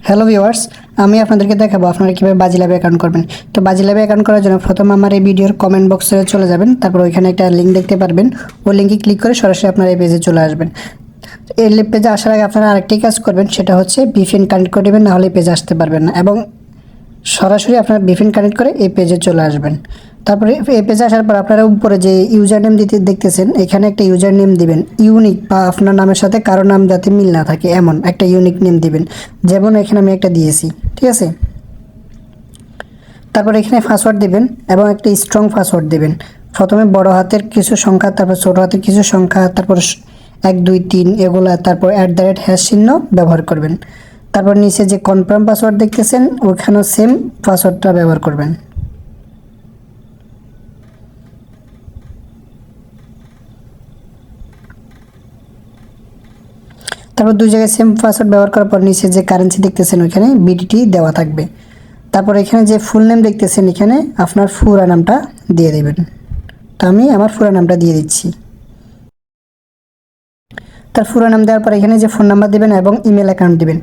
Hello viewers, আমি আপনাদেরকে দেখাবো আপনারা কীভাবে বাজি ল্যাবে অ্যাকাউন্ট করবেন। তো বাজি ল্যাবে অ্যাকাউন্ট করার জন্য প্রথম আমার এই ভিডিওর কমেন্ট বক্সে চলে যাবেন, তারপর ওইখানে একটা লিঙ্ক দেখতে পারবেন। ওই লিঙ্কে ক্লিক করে সরাসরি আপনারা এই পেজে চলে আসবেন। এই পেজে আসার আগে আপনারা আরেকটি কাজ করবেন, সেটা হচ্ছে ভিপিএন কানেক্ট করে দেবেন, নাহলে এই পেজে আসতে পারবেন না। এবং সরাসরি আপনারা ভিপিএন কানেক্ট করে এই পেজে চলে আসবেন। তারপরে এই পেজে আসার পর আপনারা উপরে যে ইউজার নেম দেখতেছেন, এখানে একটা ইউজার নেম দিবেন ইউনিক, বা আপনার নামের সাথে কারো নাম যাতে মিল না থাকে এমন একটা ইউনিক নেম দিবেন। যেমন এখানে আমি একটা দিয়েছি, ঠিক আছে। তারপর এখানে পাসওয়ার্ড দিবেন এবং একটা স্ট্রং পাসওয়ার্ড দিবেন। প্রথমে বড় হাতের কিছু সংখ্যা, তারপর ছোট হাতের কিছু সংখ্যা, তারপর 1 2 3 এগুলা, তারপর @ চিহ্ন ব্যবহার করবেন। তারপর নিচে যে কনফার্ম পাসওয়ার্ড দেখতেছেন, ওইখানেও সেম পাসওয়ার্ডটা ব্যবহার করবেন। তারপর দুই জায়গায় সেম পাসওয়ার্ড ব্যবহার করার পর নিচে যে কারেন্সি দেখতেছেন ওইখানে বিডিটি দেওয়া থাকবে। তারপর এখানে যে ফুল নেম দেখতেছেন, এখানে আপনার পুরা নামটা দিয়ে দেবেন। তো আমি আমার পুরা নামটা দিয়ে দিচ্ছি। তার পুরা নাম দেওয়ার পর এখানে যে ফোন নাম্বার দিবেন এবং ইমেল অ্যাকাউন্ট দিবেন।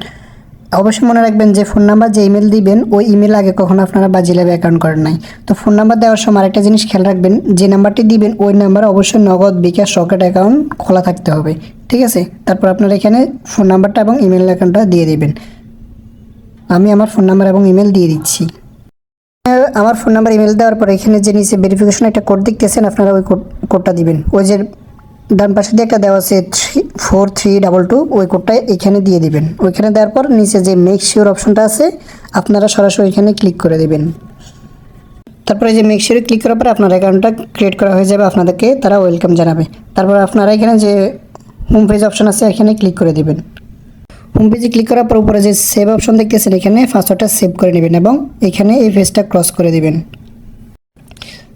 অবশ্যই মনে রাখবেন যে ফোন নাম্বার যে ইমেল দিবেন, ওই ইমেল আগে কখনো আপনারা বাজি ল্যাবে অ্যাকাউন্ট করেন নাই। তো ফোন নাম্বার দেওয়ার সময় আরেকটা জিনিস খেয়াল রাখবেন, যে নাম্বারটি দিবেন ওই নাম্বারে অবশ্যই নগদ, বিকাশ, রকেট অ্যাকাউন্ট খোলা থাকতে হবে, ঠিক আছে। তারপর আপনারা এখানে ফোন নাম্বারটা এবং ইমেল অ্যাকাউন্টটা দিয়ে দিবেন। আমি আমার ফোন নাম্বার এবং ইমেল দিয়ে দিচ্ছি। আমার ফোন নাম্বার ইমেল দেওয়ার পর এখানে যে নিচে ভেরিফিকেশন একটা কোড দেখতেছেন, আপনারা ওই কোডটা দিবেন। ওই যে ডান পাশে দিয়ে একটা দেওয়া আছে 4322, ওই কোডটা এখানে দিয়ে দিবেন। ওইখানে দেওয়ার পর নিচে যে মেক শিওর অপশনটা আছে, আপনারা সরাসরি এখানে ক্লিক করে দেবেন। তারপরে যে মেক শিওরে ক্লিক করার পর আপনার অ্যাকাউন্টটা ক্রিয়েট করা হয়ে যাবে, আপনাদেরকে তারা ওয়েলকাম জানাবে। তারপর আপনারা এখানে যে হোম পেজ অপশন আছে, এখানে ক্লিক করে দেবেন। হোম পেজে ক্লিক করার পর উপরে যে সেভ অপশন দেখতেছেন, এখানে পাসওয়ার্ডটা সেভ করে নেবেন এবং এখানে এই পেজটা ক্রস করে দিবেন।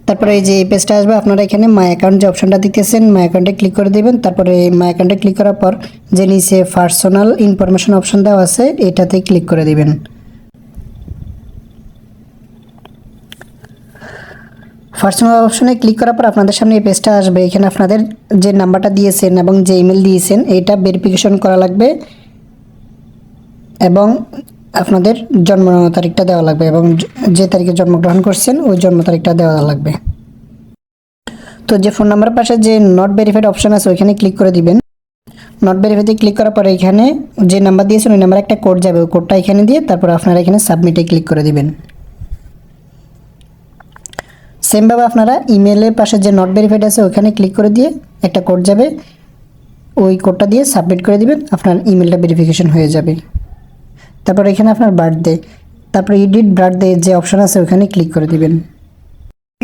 তারপরে এই যে এই পেজটা আসবে, আপনারা এখানে মাই অ্যাকাউন্ট যে অপশনটা দেখতেছেন, মাই অ্যাকাউন্টে ক্লিক করে দেবেন। তারপরে মাই অ্যাকাউন্টে ক্লিক করার পর যে নিচে পার্সোনাল ইনফরমেশন অপশন দেওয়া আছে, এটাতে ক্লিক করে দিবেন। পার্সোনাল অপশনে ক্লিক করার পর আপনাদের সামনে এই পেজটা আসবে। এখানে আপনাদের যে নাম্বারটা দিয়েছেন এবং যে ইমেল দিয়েছেন, এটা ভেরিফিকেশন করা লাগবে এবং আপনাদের জন্ম তারিখটা দেওয়া লাগবে এবং যে তারিখে জন্মগ্রহণ করছেন ওই জন্ম তারিখটা দেওয়া লাগবে। তো যে ফোন নাম্বারের পাশে যে নট ভেরিফাইড অপশন আছে, ওইখানে ক্লিক করে দিবেন। নট ভেরিফাইডে ক্লিক করার পরে এখানে যে নাম্বার দিয়েছেন ওই নাম্বারে একটা কোড যাবে, ওই কোডটা এখানে দিয়ে তারপর আপনারা এখানে সাবমিটে ক্লিক করে দিবেন। সেমভাবে আপনারা ইমেলের পাশে যে নট ভেরিফাইড আছে ওইখানে ক্লিক করে দিয়ে একটা কোড যাবে, ওই কোডটা দিয়ে সাবমিট করে দিবেন, আপনার ইমেলটা ভেরিফিকেশন হয়ে যাবে। তারপর এখানে আপনার বার্থডে, তারপর এডিট বার্থডে যে অপশন আছে ওখানে ক্লিক করে দিবেন।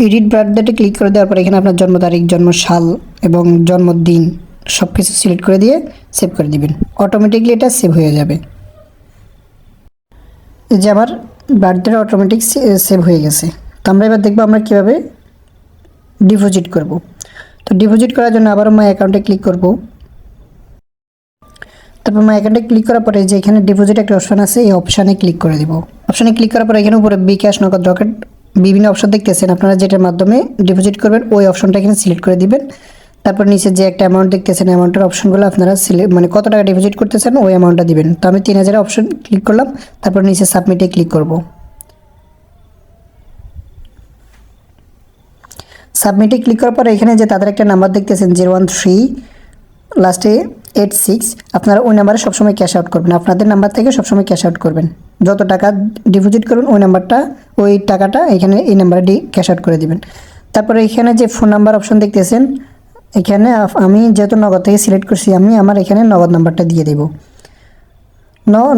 এডিট বার্থডেতে ক্লিক করে দেওয়ার পর এখানে আপনার জন্ম তারিখ, জন্ম সাল এবং জন্মদিন সব কিছু সিলেক্ট করে দিয়ে সেভ করে দিবেন। অটোমেটিকলি এটা সেভ হয়ে যাবে। এই যে আমার বার্থডেটা অটোমেটিক সেভ হয়ে গেছে। তো আমরা এবার দেখবো আমরা কীভাবে ডিপোজিট করব। তো ডিপোজিট করার জন্য আবারও মাই অ্যাকাউন্টে ক্লিক করব। তারপর মাই অ্যাকাউন্টে ক্লিক করার পরে যে এখানে ডিপোজিট একটা অপশন আছে, এই অপশানে ক্লিক করে দিব। অপশানে ক্লিক করার পরে এখানে উপরে বিকাশ, নগদ, রকেট বিভিন্ন অপশন দেখতেছেন, আপনারা যেটার মাধ্যমে ডিপোজিট করবেন ওই অপশনটা এখানে সিলেক্ট করে দিবেন। তারপর নিচে যে একটা অ্যামাউন্ট দেখতেছেন, অ্যামাউন্টের অপশনগুলো আপনারা মানে কত টাকা ডিপোজিট করতেছেন ওই অ্যামাউন্টটা দিবেন। তো আমি 3000 অপশন ক্লিক করলাম, তারপর নিচে সাবমিটে ক্লিক করব। সাবমিটে ক্লিক করার পর এখানে যে তাদের একটা নাম্বার দেখতেছেন 013 লাস্টে 86, আপনারা ওই নাম্বারে সবসময় ক্যাশ আউট করবেন। আপনাদের নাম্বার থেকে সবসময় ক্যাশ আউট করবেন। যত টাকা ডিপোজিট করবেন ওই নাম্বারটা, ওই টাকাটা এখানে এই নাম্বারে ক্যাশ আউট করে দিবেন। তারপরে এখানে যে ফোন নাম্বার অপশন দেখতেছেন, এখানে আমি যেহেতু নগদ থেকে সিলেক্ট করছি, আমি আমার এখানে নগদ নাম্বারটা দিয়ে দেব।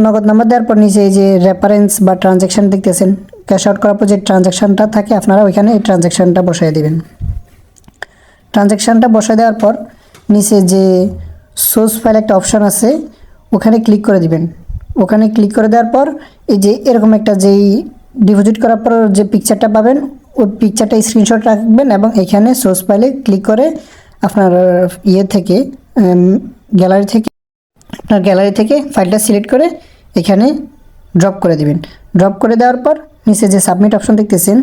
নগদ নাম্বার দেওয়ার পর নিচে এই যে রেফারেন্স বা ট্রানজ্যাকশান দেখতেছেন, ক্যাশ আউট করার পর যে ট্রানজ্যাকশানটা থাকে আপনারা ওইখানে এই ট্রানজ্যাকশানটা বসায় দেবেন। ট্রানজ্যাকশানটা বসায় দেওয়ার পর নিচে যে সোর্স ফাইল একটা অপশান আছে, ওখানে ক্লিক করে দিবেন। ওখানে ক্লিক করে দেওয়ার পর এই যে এরকম একটা যেই ডিপোজিট করার পর যে পিকচারটা পাবেন, ওই পিকচারটা স্ক্রিনশট রাখবেন এবং এখানে সোর্স ফাইলে ক্লিক করে আপনার থেকে গ্যালারি থেকে ফাইলটা সিলেক্ট করে এখানে ড্রপ করে দিবেন। ড্রপ করে দেওয়ার পর নিচে যে সাবমিট অপশন দেখতেছেন,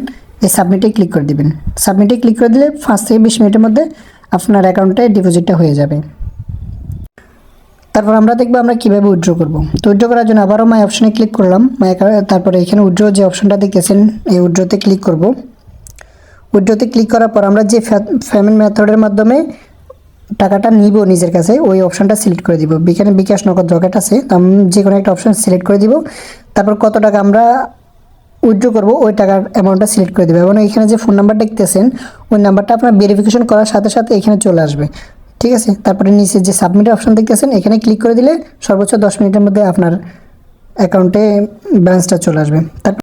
এই সাবমিটে ক্লিক করে দিবেন। সাবমিটে ক্লিক করে দিলে 5 থেকে 20 মিনিটের মধ্যে আপনার অ্যাকাউন্টে ডিপোজিটটা হয়ে যাবে। তারপর আমরা দেখবো আমরা কীভাবে উইথড্র করব। তো উইথড্র করার জন্য আবারও মাই অপশনে ক্লিক করলাম। তারপরে এখানে উইথড্র যে অপশনটা দেখতেছেন এই উইথড্রতে ক্লিক করব। উইথড্রতে ক্লিক করার পর আমরা যে পেমেন্ট মেথডের মাধ্যমে টাকাটা নিব নিজের কাছে ওই অপশনটা সিলেক্ট করে দিব। এখানে বিকাশ, নগদ, রকেট আছে, তো আমি যে কোনো একটা অপশন সিলেক্ট করে দিব। তারপর কত টাকা আমরা উইথড্র করব ওই টাকার অ্যামাউন্টটা সিলেক্ট করে দেবে এবং এখানে যে ফোন নাম্বার দেখতেছেন ওই নাম্বারটা আপনার ভেরিফিকেশন করার সাথে সাথে এখানে চলে আসবে। ঠিক আছে, তারপরে নিচে যে সাবমিট অপশন দেখতেছেন এখানে ক্লিক করে দিলে সর্বোচ্চ 10 মিনিটের মধ্যে আপনার অ্যাকাউন্টে ব্যালেন্সটা চলে আসবে। তারপর